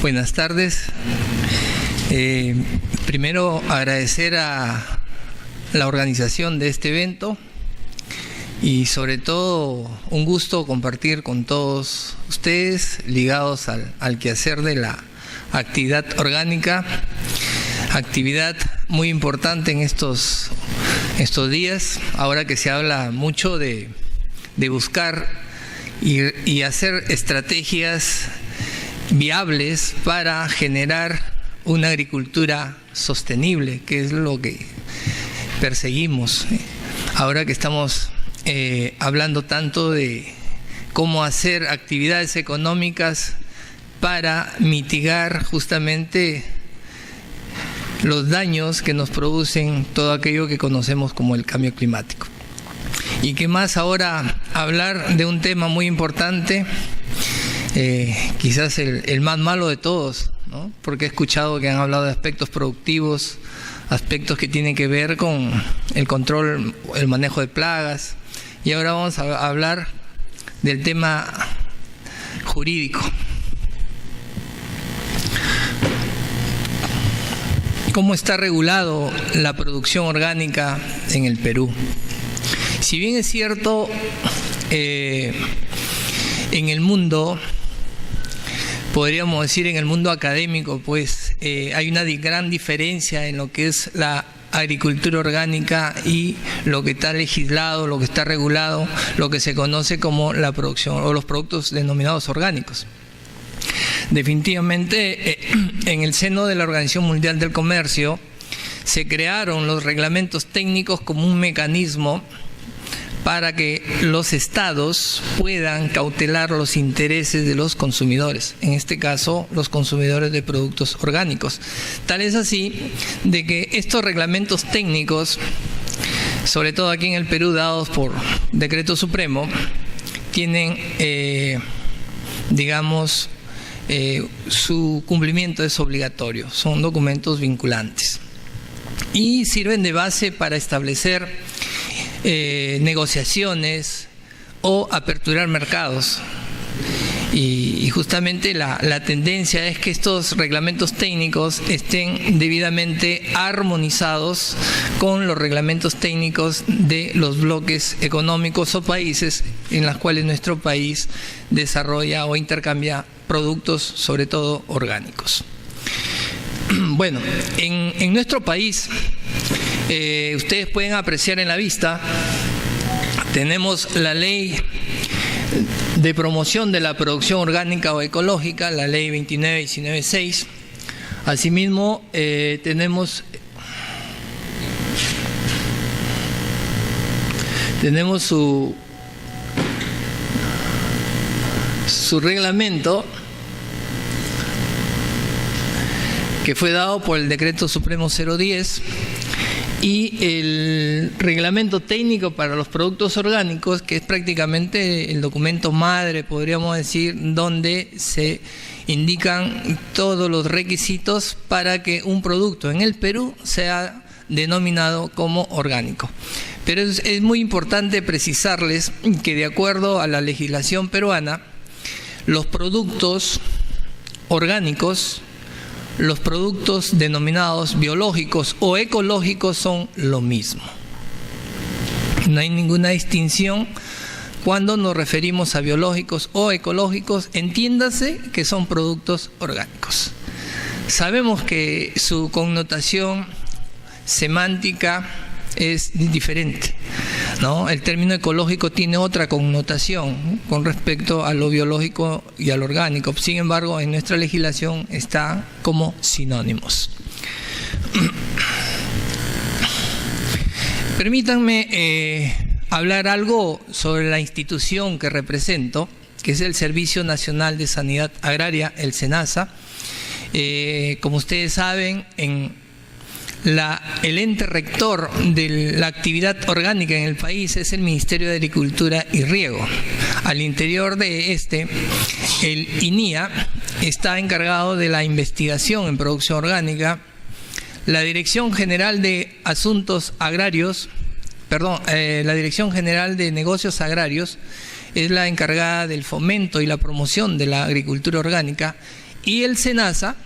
Buenas tardes. Primero agradecer a la organización de este evento y sobre todo un gusto compartir con todos ustedes ligados al quehacer de la actividad orgánica, actividad muy importante en estos días, ahora que se habla mucho de buscar y hacer estrategias viables para generar una agricultura sostenible, que es lo que perseguimos. Ahora que estamos hablando tanto de cómo hacer actividades económicas para mitigar justamente los daños que nos producen todo aquello que conocemos como el cambio climático. Y que más ahora hablar de un tema muy importante, quizás el más malo de todos, ¿no? Porque he escuchado que han hablado de aspectos productivos, aspectos que tienen que ver con el control, el manejo de plagas, y ahora vamos a hablar del tema jurídico. ¿Cómo está regulado la producción orgánica en el Perú? Si bien es cierto, en el mundo, podríamos decir en el mundo académico, pues hay una gran diferencia en lo que es la agricultura orgánica y lo que está legislado, lo que está regulado, lo que se conoce como la producción o los productos denominados orgánicos. Definitivamente, en el seno de la Organización Mundial del Comercio se crearon los reglamentos técnicos como un mecanismo para que los estados puedan cautelar los intereses de los consumidores, en este caso los consumidores de productos orgánicos. Tal es así de que estos reglamentos técnicos, sobre todo aquí en el Perú, dados por decreto supremo, tienen, su cumplimiento es obligatorio, son documentos vinculantes y sirven de base para establecer negociaciones o aperturar mercados. Y justamente la tendencia es que estos reglamentos técnicos estén debidamente armonizados con los reglamentos técnicos de los bloques económicos o países en los cuales nuestro país desarrolla o intercambia productos, sobre todo orgánicos. Bueno, en nuestro país, ustedes pueden apreciar en la vista, tenemos la ley de promoción de la producción orgánica o ecológica, la ley 29.19.6. Asimismo, tenemos su reglamento, que fue dado por el Decreto Supremo 010, y el reglamento técnico para los productos orgánicos, que es prácticamente el documento madre, podríamos decir, donde se indican todos los requisitos para que un producto en el Perú sea denominado como orgánico. Pero es muy importante precisarles que, de acuerdo a la legislación peruana, los productos orgánicos, los productos denominados biológicos o ecológicos son lo mismo. No hay ninguna distinción cuando nos referimos a biológicos o ecológicos, entiéndase que son productos orgánicos. Sabemos que su connotación semántica es diferente, ¿no? El término ecológico tiene otra connotación con respecto a lo biológico y a lo orgánico. Sin embargo, en nuestra legislación está como sinónimos. Permítanme hablar algo sobre la institución que represento, que es el Servicio Nacional de Sanidad Agraria, el SENASA. Como ustedes saben, el ente rector de la actividad orgánica en el país es el Ministerio de Agricultura y Riego. Al interior de el INIA está encargado de la investigación en producción orgánica. La Dirección General de Asuntos Agrarios, la Dirección General de Negocios Agrarios es la encargada del fomento y la promoción de la agricultura orgánica, Y el SENASA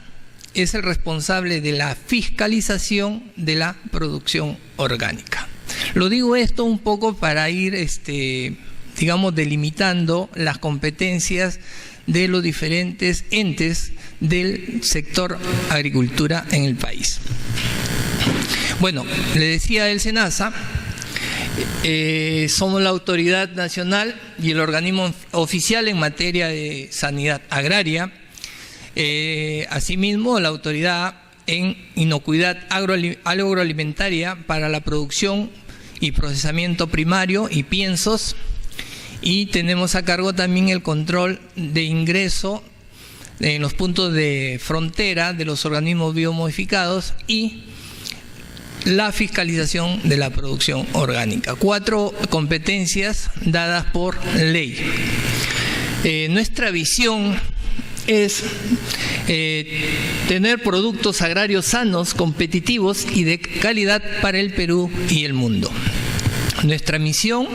es el responsable de la fiscalización de la producción orgánica. Lo digo esto un poco para ir, digamos, delimitando las competencias de los diferentes entes del sector agricultura en el país. Bueno, le decía el SENASA, somos la autoridad nacional y el organismo oficial en materia de sanidad agraria. Asimismo, la autoridad en inocuidad agroalimentaria para la producción y procesamiento primario y piensos, y tenemos a cargo también el control de ingreso en los puntos de frontera de los organismos biomodificados y la fiscalización de la producción orgánica. 4 competencias dadas por ley. Nuestra visión es tener productos agrarios sanos, competitivos y de calidad para el Perú y el mundo. Nuestra misión: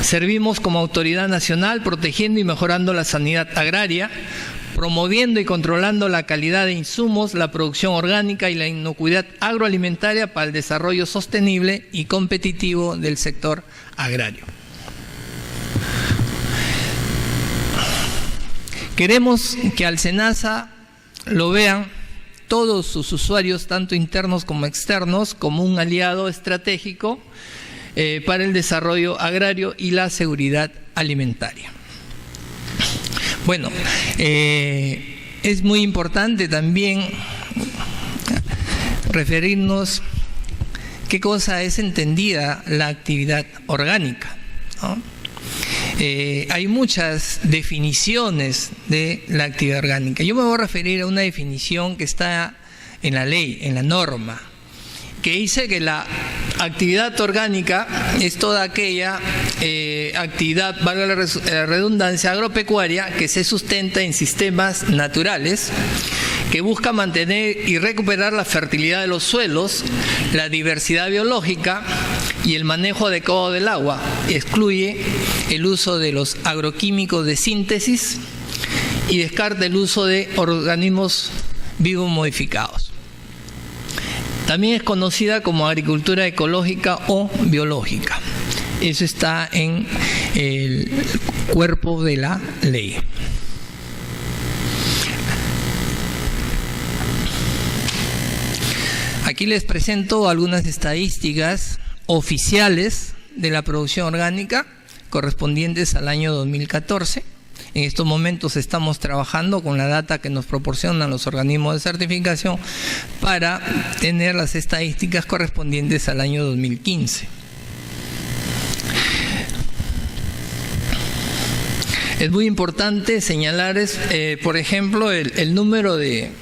servimos como autoridad nacional protegiendo y mejorando la sanidad agraria, promoviendo y controlando la calidad de insumos, la producción orgánica y la inocuidad agroalimentaria para el desarrollo sostenible y competitivo del sector agrario. Queremos que al SENASA lo vean todos sus usuarios, tanto internos como externos, como un aliado estratégico para el desarrollo agrario y la seguridad alimentaria. Bueno, es muy importante también referirnos qué cosa es entendida la actividad orgánica, ¿no? Hay muchas definiciones de la actividad orgánica. Yo me voy a referir a una definición que está en la ley, en la norma, que dice que la actividad orgánica es toda aquella actividad, valga la redundancia, agropecuaria, que se sustenta en sistemas naturales, que busca mantener y recuperar la fertilidad de los suelos, la diversidad biológica y el manejo adecuado del agua. Excluye el uso de los agroquímicos de síntesis y descarta el uso de organismos vivos modificados. También es conocida como agricultura ecológica o biológica. Eso está en el cuerpo de la ley. Aquí les presento algunas estadísticas oficiales de la producción orgánica correspondientes al año 2014. En estos momentos estamos trabajando con la data que nos proporcionan los organismos de certificación para tener las estadísticas correspondientes al año 2015. Es muy importante señalar, por ejemplo, el número de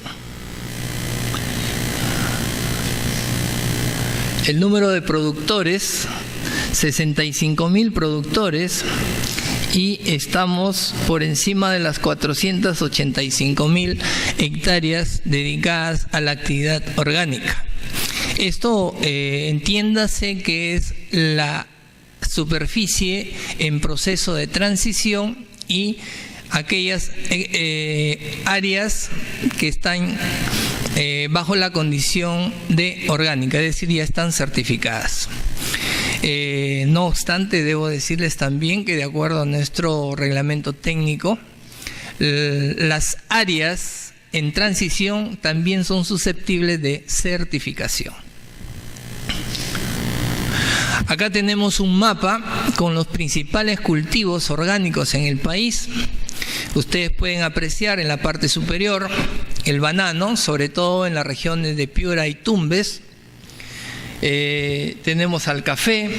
productores, 65.000 productores, y estamos por encima de las 485.000 hectáreas dedicadas a la actividad orgánica. Esto entiéndase que es la superficie en proceso de transición y aquellas áreas que están bajo la condición de orgánica, es decir, ya están certificadas. No obstante, debo decirles también que de acuerdo a nuestro reglamento técnico, las áreas en transición también son susceptibles de certificación. Acá tenemos un mapa con los principales cultivos orgánicos en el país. Ustedes pueden apreciar en la parte superior el banano, sobre todo en las regiones de Piura y Tumbes. Tenemos al café,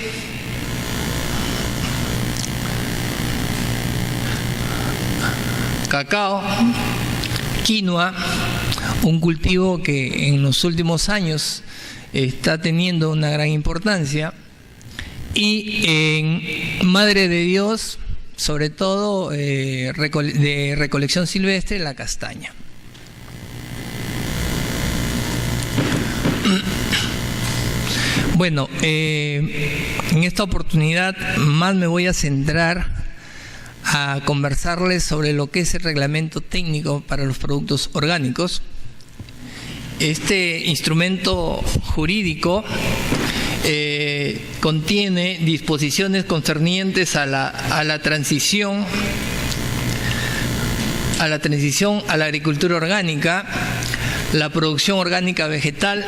cacao, quinoa, un cultivo que en los últimos años está teniendo una gran importancia, y en Madre de Dios, sobre todo de recolección silvestre, la castaña. Bueno, en esta oportunidad más me voy a centrar a conversarles sobre lo que es el reglamento técnico para los productos orgánicos. Este instrumento jurídico contiene disposiciones concernientes a la transición a la agricultura orgánica, la producción orgánica vegetal,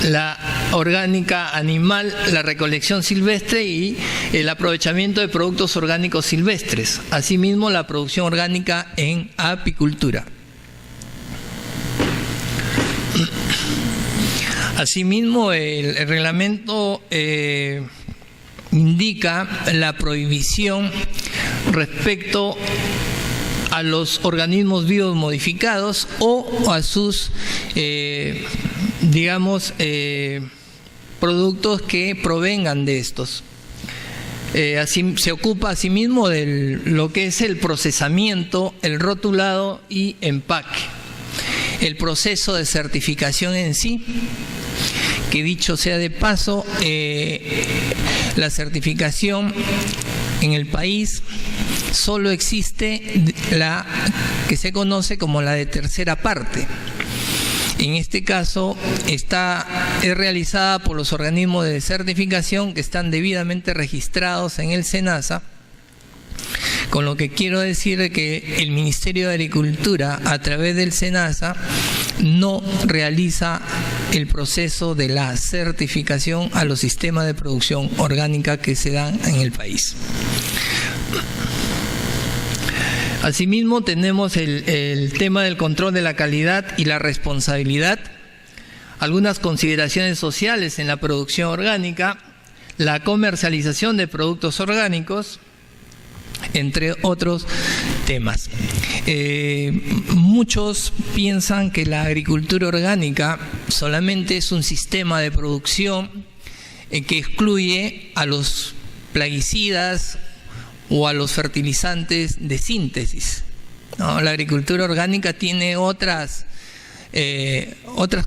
la orgánica animal, la recolección silvestre y el aprovechamiento de productos orgánicos silvestres, asimismo la producción orgánica en apicultura. Asimismo, el reglamento indica la prohibición respecto a los organismos vivos modificados o a sus, productos que provengan de estos. Así, se ocupa asimismo de lo que es el procesamiento, el rotulado y empaque. El proceso de certificación en sí, que dicho sea de paso, la certificación en el país solo existe la que se conoce como la de tercera parte. En este caso es realizada por los organismos de certificación que están debidamente registrados en el SENASA, con lo que quiero decir que el Ministerio de Agricultura, a través del SENASA, no realiza el proceso de la certificación a los sistemas de producción orgánica que se dan en el país. Asimismo, tenemos el tema del control de la calidad y la responsabilidad, algunas consideraciones sociales en la producción orgánica, la comercialización de productos orgánicos, entre otros temas. Muchos piensan que la agricultura orgánica solamente es un sistema de producción que excluye a los plaguicidas o a los fertilizantes de síntesis, ¿no? La agricultura orgánica tiene otras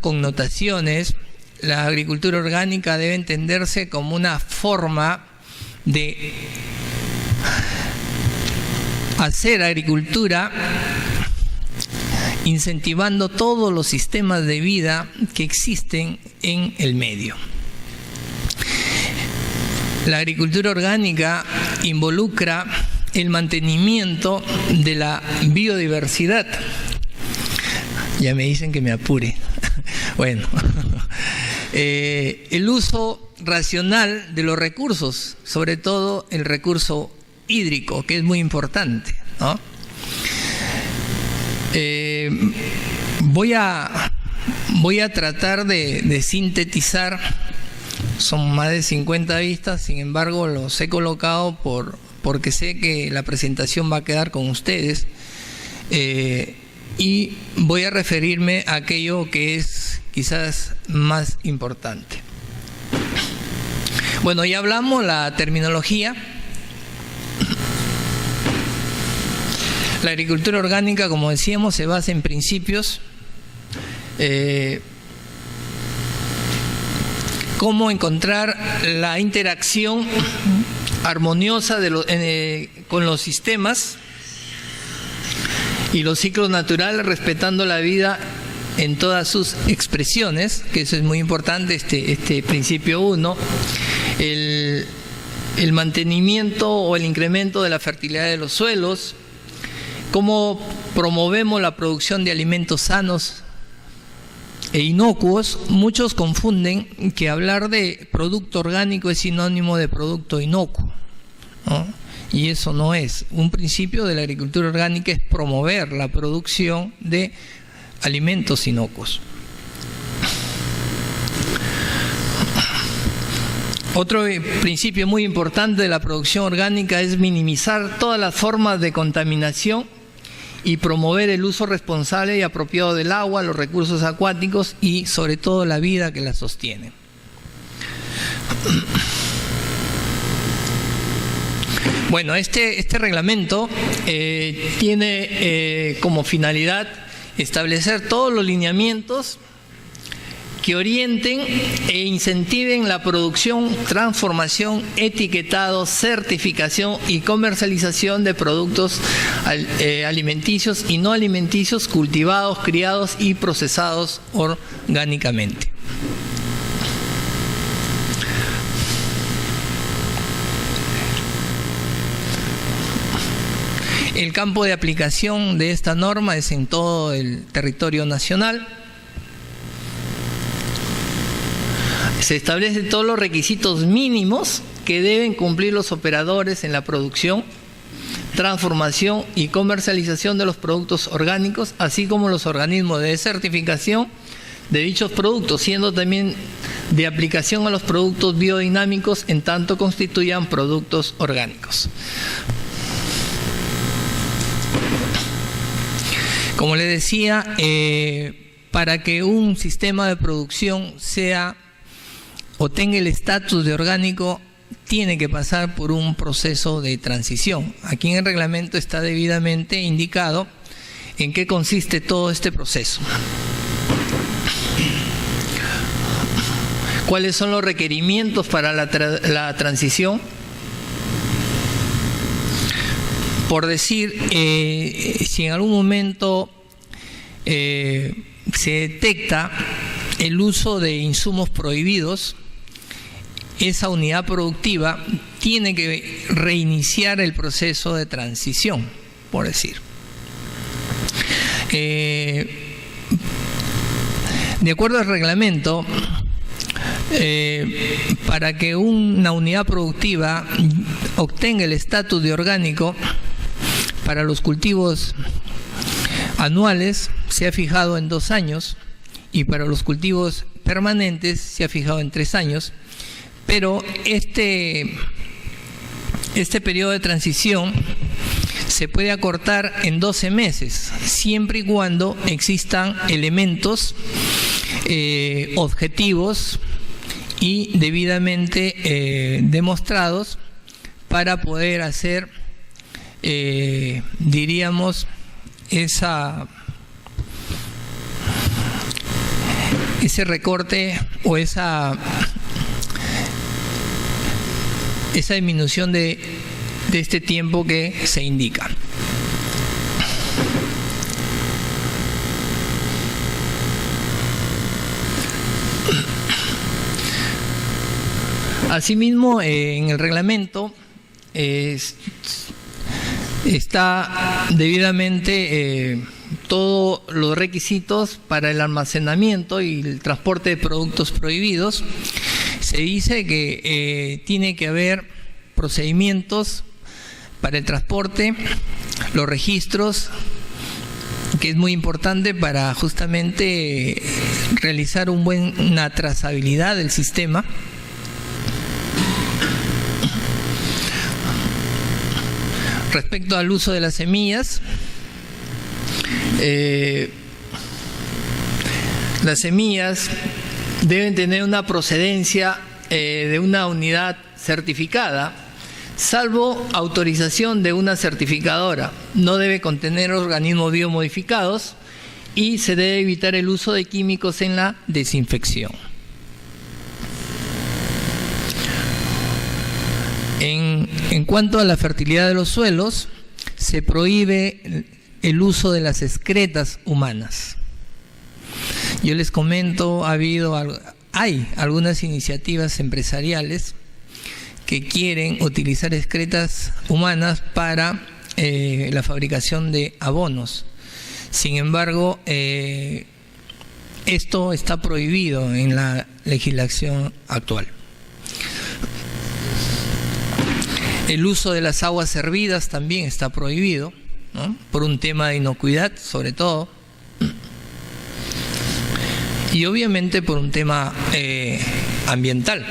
connotaciones. La agricultura orgánica debe entenderse como una forma de hacer agricultura incentivando todos los sistemas de vida que existen en el medio. La agricultura orgánica involucra el mantenimiento de la biodiversidad. Ya me dicen que me apure. Bueno, el uso racional de los recursos, sobre todo el recurso hídrico, que es muy importante, ¿no? Voy a tratar de sintetizar. Son más de 50 vistas, sin embargo los he colocado porque sé que la presentación va a quedar con ustedes, y voy a referirme a aquello que es quizás más importante. Bueno, ya hablamos la terminología. La agricultura orgánica, como decíamos, se basa en principios. Cómo encontrar la interacción armoniosa con los sistemas y los ciclos naturales, respetando la vida en todas sus expresiones, que eso es muy importante, este principio 1, el mantenimiento o el incremento de la fertilidad de los suelos, cómo promovemos la producción de alimentos sanos e inocuos. Muchos confunden que hablar de producto orgánico es sinónimo de producto inocuo, ¿no? Y eso no es. Un principio de la agricultura orgánica es promover la producción de alimentos inocuos. Otro principio muy importante de la producción orgánica es minimizar todas las formas de contaminación y promover el uso responsable y apropiado del agua, los recursos acuáticos y sobre todo la vida que la sostiene. Bueno, este reglamento tiene como finalidad establecer todos los lineamientos que orienten e incentiven la producción, transformación, etiquetado, certificación y comercialización de productos alimenticios y no alimenticios cultivados, criados y procesados orgánicamente. El campo de aplicación de esta norma es en todo el territorio nacional. Se establecen todos los requisitos mínimos que deben cumplir los operadores en la producción, transformación y comercialización de los productos orgánicos, así como los organismos de certificación de dichos productos, siendo también de aplicación a los productos biodinámicos en tanto constituyan productos orgánicos. Como les decía, para que un sistema de producción sea o tenga el estatus de orgánico, tiene que pasar por un proceso de transición. Aquí en el reglamento está debidamente indicado en qué consiste todo este proceso. ¿Cuáles son los requerimientos para la transición? Por decir, si en algún momento se detecta el uso de insumos prohibidos, esa unidad productiva tiene que reiniciar el proceso de transición, por decir. De acuerdo al reglamento, para que una unidad productiva obtenga el estatus de orgánico, para los cultivos anuales se ha fijado en 2 años y para los cultivos permanentes se ha fijado en 3 años, pero este periodo de transición se puede acortar en 12 meses, siempre y cuando existan elementos objetivos y debidamente demostrados para poder hacer, diríamos, ese recorte o esa disminución de este tiempo que se indica. Asimismo, en el reglamento está debidamente todos los requisitos para el almacenamiento y el transporte de productos prohibidos. Se dice que tiene que haber procedimientos para el transporte, los registros, que es muy importante para justamente realizar una trazabilidad del sistema. Respecto al uso de las semillas, las semillas deben tener una procedencia de una unidad certificada, salvo autorización de una certificadora. No debe contener organismos biomodificados y se debe evitar el uso de químicos en la desinfección. En cuanto a la fertilidad de los suelos, se prohíbe el uso de las excretas humanas. Yo les comento, hay algunas iniciativas empresariales que quieren utilizar excretas humanas para la fabricación de abonos. Sin embargo, esto está prohibido en la legislación actual. El uso de las aguas hervidas también está prohibido, ¿no? Por un tema de inocuidad, sobre todo. Y obviamente por un tema ambiental.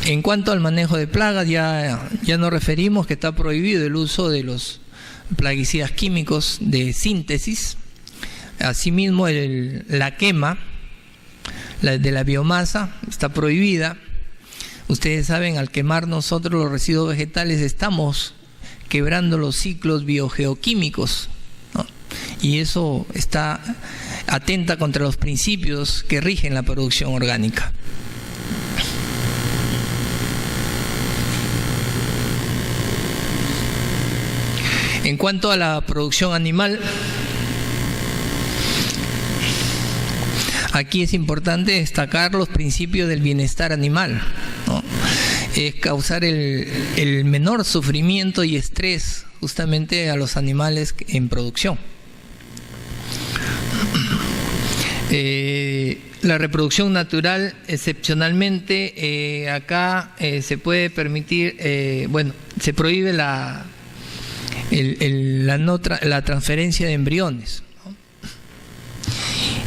En cuanto al manejo de plagas, ya nos referimos que está prohibido el uso de los plaguicidas químicos de síntesis. Asimismo, la quema de la biomasa está prohibida. Ustedes saben, al quemar nosotros los residuos vegetales estamos quebrando los ciclos biogeoquímicos, ¿no? Y eso atenta contra los principios que rigen la producción orgánica. En cuanto a la producción animal, aquí es importante destacar los principios del bienestar animal, ¿no? Es causar el menor sufrimiento y estrés justamente a los animales en producción. La reproducción natural, excepcionalmente, acá se puede permitir, se prohíbe la transferencia de embriones, ¿no?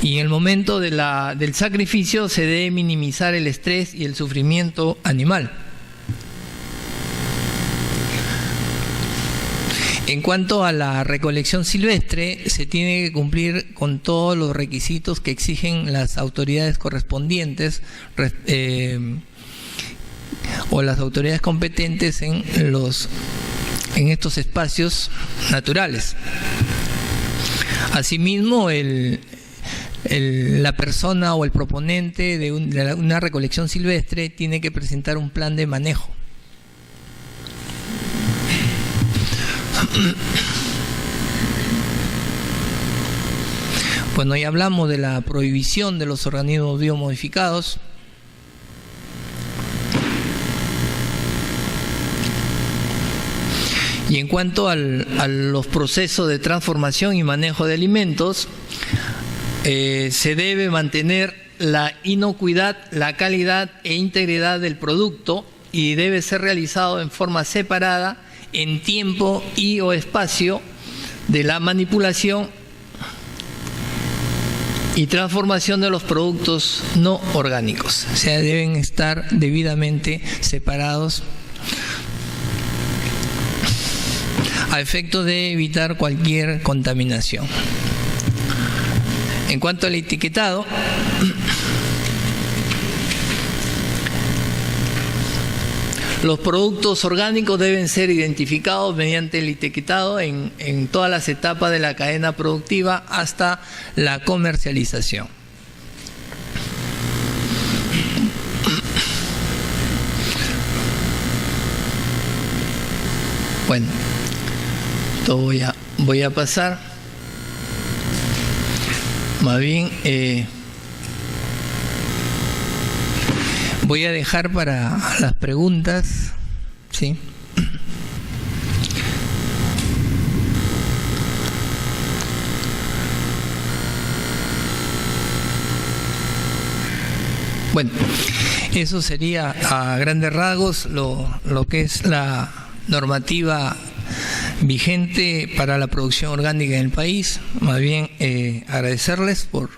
Y en el momento del sacrificio se debe minimizar el estrés y el sufrimiento animal. En cuanto a la recolección silvestre, se tiene que cumplir con todos los requisitos que exigen las autoridades correspondientes o las autoridades competentes en estos espacios naturales. Asimismo, la persona o el proponente de una recolección silvestre tiene que presentar un plan de manejo. Bueno, ya hablamos de la prohibición de los organismos biomodificados. Y en cuanto a los procesos de transformación y manejo de alimentos, se debe mantener la inocuidad, la calidad e integridad del producto y debe ser realizado en forma separada en tiempo y o espacio de la manipulación y transformación de los productos no orgánicos. O sea, deben estar debidamente separados a efecto de evitar cualquier contaminación. En cuanto al etiquetado, los productos orgánicos deben ser identificados mediante el etiquetado en todas las etapas de la cadena productiva hasta la comercialización. Bueno, esto voy a pasar. Más bien, voy a dejar para las preguntas, ¿sí? Bueno, eso sería a grandes rasgos lo que es la normativa vigente para la producción orgánica en el país. Más bien agradecerles por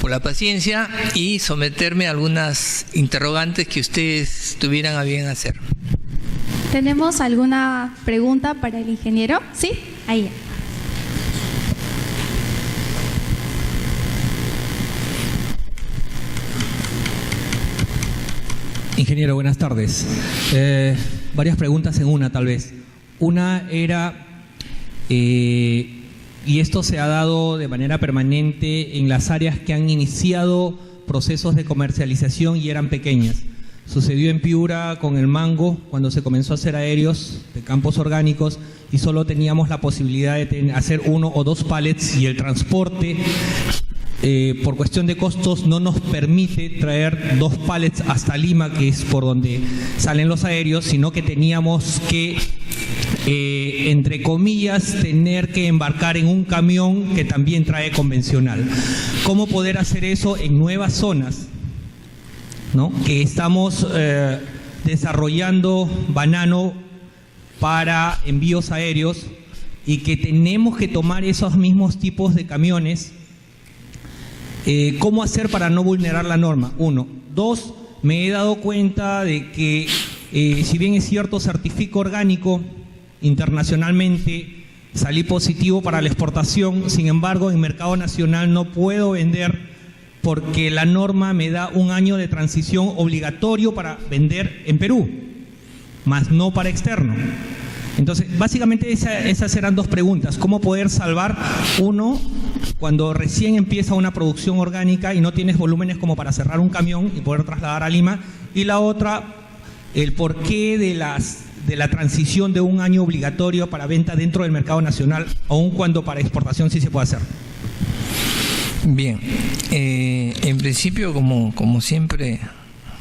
la paciencia y someterme a algunas interrogantes que ustedes tuvieran a bien hacer. ¿Tenemos alguna pregunta para el ingeniero? ¿Sí? Ahí. Ingeniero, buenas tardes. Varias preguntas en una, tal vez. Una era, y esto se ha dado de manera permanente en las áreas que han iniciado procesos de comercialización y eran pequeñas. Sucedió en Piura con el mango, cuando se comenzó a hacer aéreos de campos orgánicos y solo teníamos la posibilidad de hacer 1 o 2 pallets y el transporte por cuestión de costos no nos permite traer 2 pallets hasta Lima, que es por donde salen los aéreos, sino que teníamos que, entre comillas, tener que embarcar en un camión que también trae convencional. ¿Cómo poder hacer eso en nuevas zonas, ¿no? Que estamos desarrollando banano para envíos aéreos y que tenemos que tomar esos mismos tipos de camiones? ¿Cómo hacer para no vulnerar la norma? 1. 2, me he dado cuenta de que, si bien es cierto, certifico orgánico internacionalmente, salí positivo para la exportación, sin embargo, en mercado nacional no puedo vender porque la norma me da 1 año de transición obligatorio para vender en Perú, más no para externo. Entonces, básicamente esas eran dos preguntas. ¿Cómo poder salvar, uno, cuando recién empieza una producción orgánica y no tienes volúmenes como para cerrar un camión y poder trasladar a Lima? Y la otra, el porqué de la transición de un año obligatorio para venta dentro del mercado nacional, aun cuando para exportación sí se puede hacer. Bien, en principio, como siempre,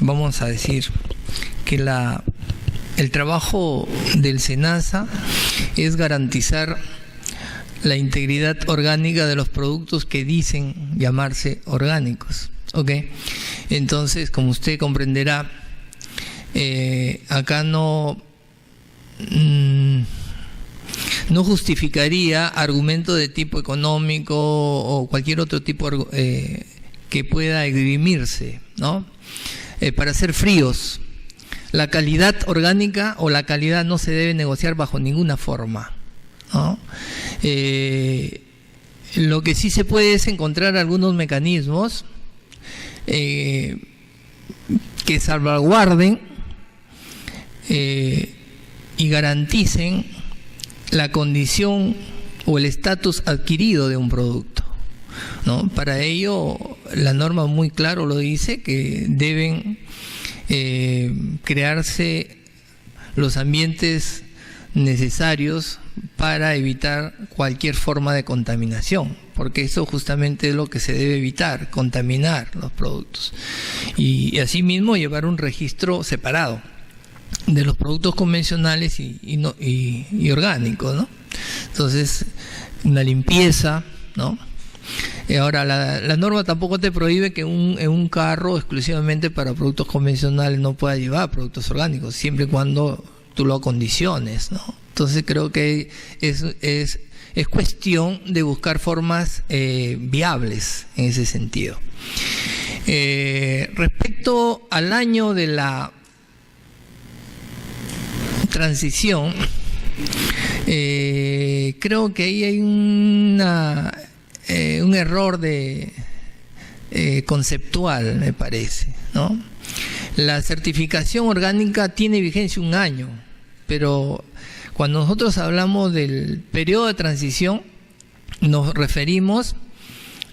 vamos a decir que el trabajo del SENASA es garantizar la integridad orgánica de los productos que dicen llamarse orgánicos, ¿ok? Entonces, como usted comprenderá, acá no justificaría argumentos de tipo económico o cualquier otro tipo que pueda esgrimirse, ¿no? Para ser fríos, la calidad orgánica o la calidad no se debe negociar bajo ninguna forma, ¿no? Lo que sí se puede es encontrar algunos mecanismos que salvaguarden y garanticen la condición o el estatus adquirido de un producto, ¿no? Para ello, la norma muy claro lo dice, que deben crearse los ambientes necesarios para evitar cualquier forma de contaminación, porque eso justamente es lo que se debe evitar, contaminar los productos. Y asimismo llevar un registro separado de los productos convencionales y orgánicos, ¿no? Entonces, una limpieza, ¿no? Ahora, la norma tampoco te prohíbe que en un carro exclusivamente para productos convencionales no pueda llevar productos orgánicos, siempre y cuando tú lo acondiciones, ¿no? Entonces creo que es cuestión de buscar formas viables en ese sentido. Respecto al año de la transición, creo que ahí hay un error conceptual, me parece, ¿no? La certificación orgánica tiene vigencia un año, pero cuando nosotros hablamos del periodo de transición nos referimos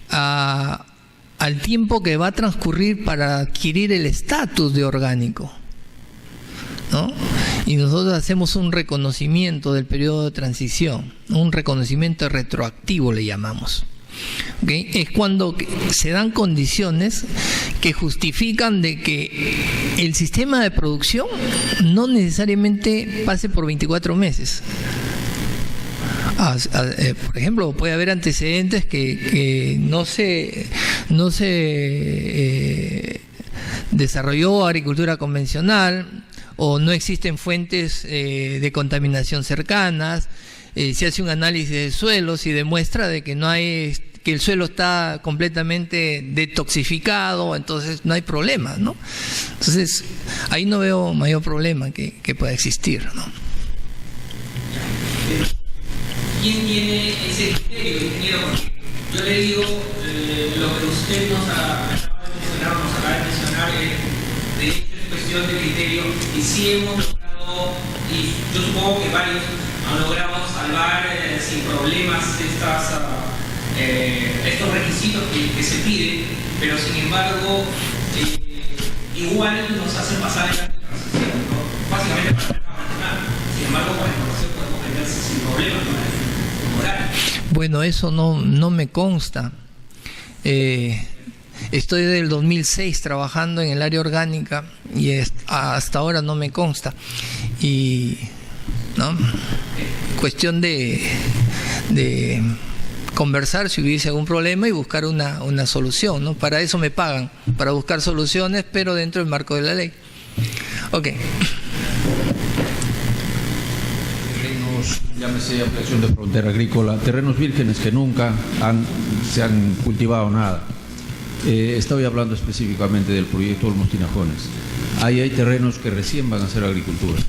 al tiempo que va a transcurrir para adquirir el estatus de orgánico, ¿no? Y nosotros hacemos un reconocimiento del periodo de transición, un reconocimiento retroactivo le llamamos. ¿Okay? Es cuando se dan condiciones que justifican de que el sistema de producción no necesariamente pase por 24 meses. Por ejemplo, puede haber antecedentes que no se desarrolló agricultura convencional, o no existen fuentes de contaminación cercanas. Se hace un análisis de suelos y demuestra de que no hay, que el suelo está completamente detoxificado, entonces no hay problema, ¿no? Entonces ahí no veo mayor problema que pueda existir, ¿no? ¿Quién tiene ese criterio, ingeniero? Yo le digo lo que usted nos acaba de mencionar, de hecho es cuestión de criterio, y sí hemos logrado, y yo supongo que varios han logrado salvar sin problemas estos requisitos que se piden, pero sin embargo igual nos hacen pasar en la transición, ¿no? Básicamente para abandonar. Sin embargo, con la información podemos venderse sin problemas moral. Bueno, eso no me consta. Estoy desde el 2006 trabajando en el área orgánica y hasta ahora no me consta. Y ¿no? Cuestión de conversar si hubiese algún problema y buscar una solución, ¿no? Para eso me pagan, para buscar soluciones, pero dentro del marco de la ley. Ok. Terrenos, llámese ampliación de frontera agrícola, terrenos vírgenes que nunca se han cultivado nada. Estoy hablando específicamente del proyecto Olmos Tinajones. Ahí hay terrenos que recién van a hacer agricultura.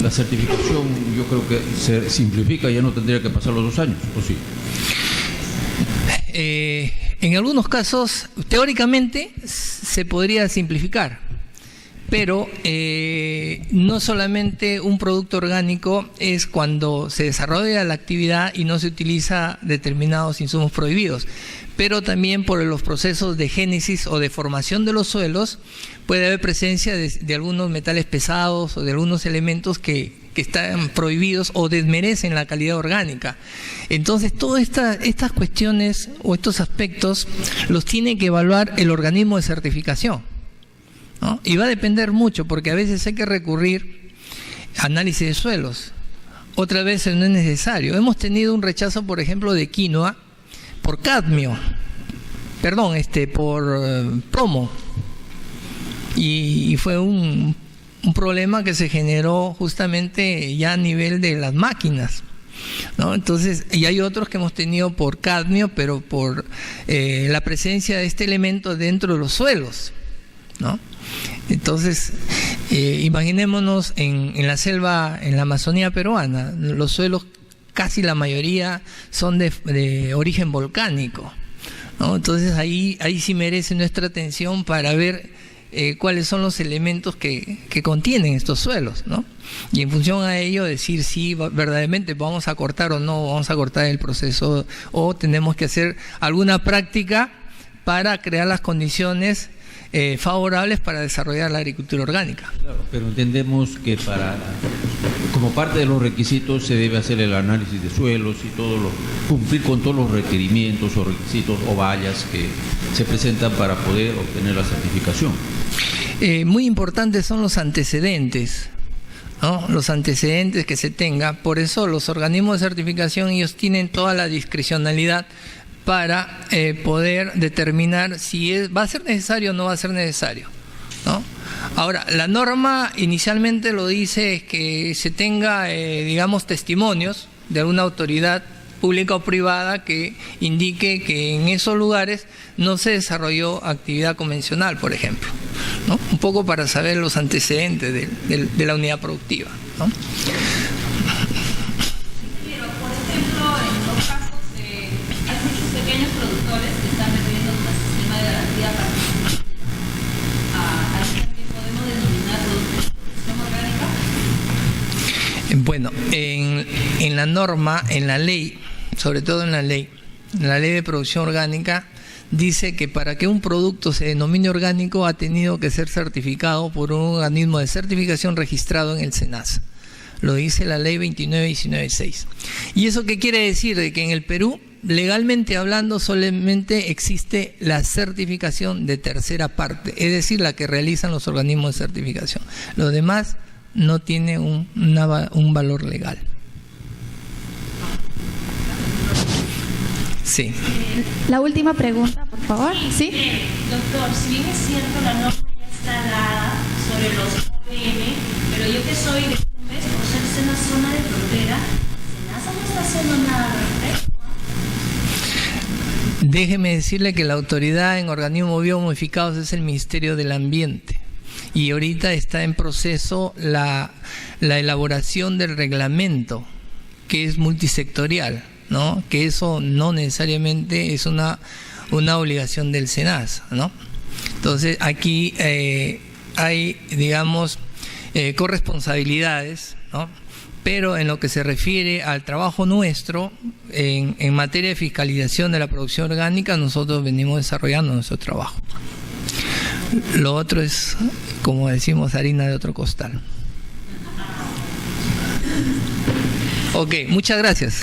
La certificación yo creo que se simplifica, ya no tendría que pasar los 2 años, ¿o sí? En algunos casos, teóricamente, se podría simplificar, Pero no solamente un producto orgánico es cuando se desarrolla la actividad y no se utiliza determinados insumos prohibidos, pero también por los procesos de génesis o de formación de los suelos puede haber presencia de algunos metales pesados o de algunos elementos que están prohibidos o desmerecen la calidad orgánica. Entonces, todas estas cuestiones o estos aspectos los tiene que evaluar el organismo de certificación, ¿no? Y va a depender mucho, porque a veces hay que recurrir a análisis de suelos, otras veces no es necesario. Hemos tenido un rechazo, por ejemplo, de quinoa por cadmio, por plomo, y fue un problema que se generó justamente ya a nivel de las máquinas, ¿no? Entonces, y hay otros que hemos tenido por cadmio, pero por la presencia de este elemento dentro de los suelos, ¿no? Entonces, imaginémonos en la selva, en la Amazonía peruana, los suelos casi la mayoría son de origen volcánico, ¿no? Entonces ahí sí merece nuestra atención para ver cuáles son los elementos que contienen estos suelos, ¿no? Y en función a ello decir si verdaderamente vamos a cortar o no vamos a cortar el proceso, o tenemos que hacer alguna práctica para crear las condiciones favorables para desarrollar la agricultura orgánica. Claro, pero entendemos que como parte de los requisitos se debe hacer el análisis de suelos y cumplir con todos los requerimientos o requisitos o vallas que se presentan para poder obtener la certificación. Muy importantes son los antecedentes, ¿no? Los antecedentes que se tenga. Por eso los organismos de certificación, ellos tienen toda la discrecionalidad para poder determinar si va a ser necesario o no va a ser necesario, ¿no? Ahora, la norma inicialmente lo dice es que se tenga, digamos, testimonios de alguna autoridad pública o privada que indique que en esos lugares no se desarrolló actividad convencional, por ejemplo, ¿no? Un poco para saber los antecedentes de la unidad productiva, ¿no? Pequeños productores que están metiendo un sistema de garantía para ¿a este podemos denominar producción orgánica? Bueno, en la norma, en la ley, sobre todo en la ley de producción orgánica, dice que para que un producto se denomine orgánico ha tenido que ser certificado por un organismo de certificación registrado en el SENASA. Lo dice la ley 29.19.6. ¿Y eso qué quiere decir? De que en el Perú, legalmente hablando, solamente existe la certificación de tercera parte, es decir, la que realizan los organismos de certificación. Lo demás no tiene un valor legal. Sí. La última pregunta, por favor. ¿Sí? Doctor, si bien es cierto la norma ya está dada sobre los OPM, pero yo que soy de Tumbes, por ser una zona de frontera, SENASA no está haciendo nada al respecto. Déjeme decirle que la autoridad en organismos biomodificados es el Ministerio del Ambiente, y ahorita está en proceso la elaboración del reglamento, que es multisectorial, ¿no? Que eso no necesariamente es una obligación del SENASA, ¿no? Entonces aquí hay, digamos, corresponsabilidades, ¿no? Pero en lo que se refiere al trabajo nuestro, en materia de fiscalización de la producción orgánica, nosotros venimos desarrollando nuestro trabajo. Lo otro es, como decimos, harina de otro costal. Ok, muchas gracias.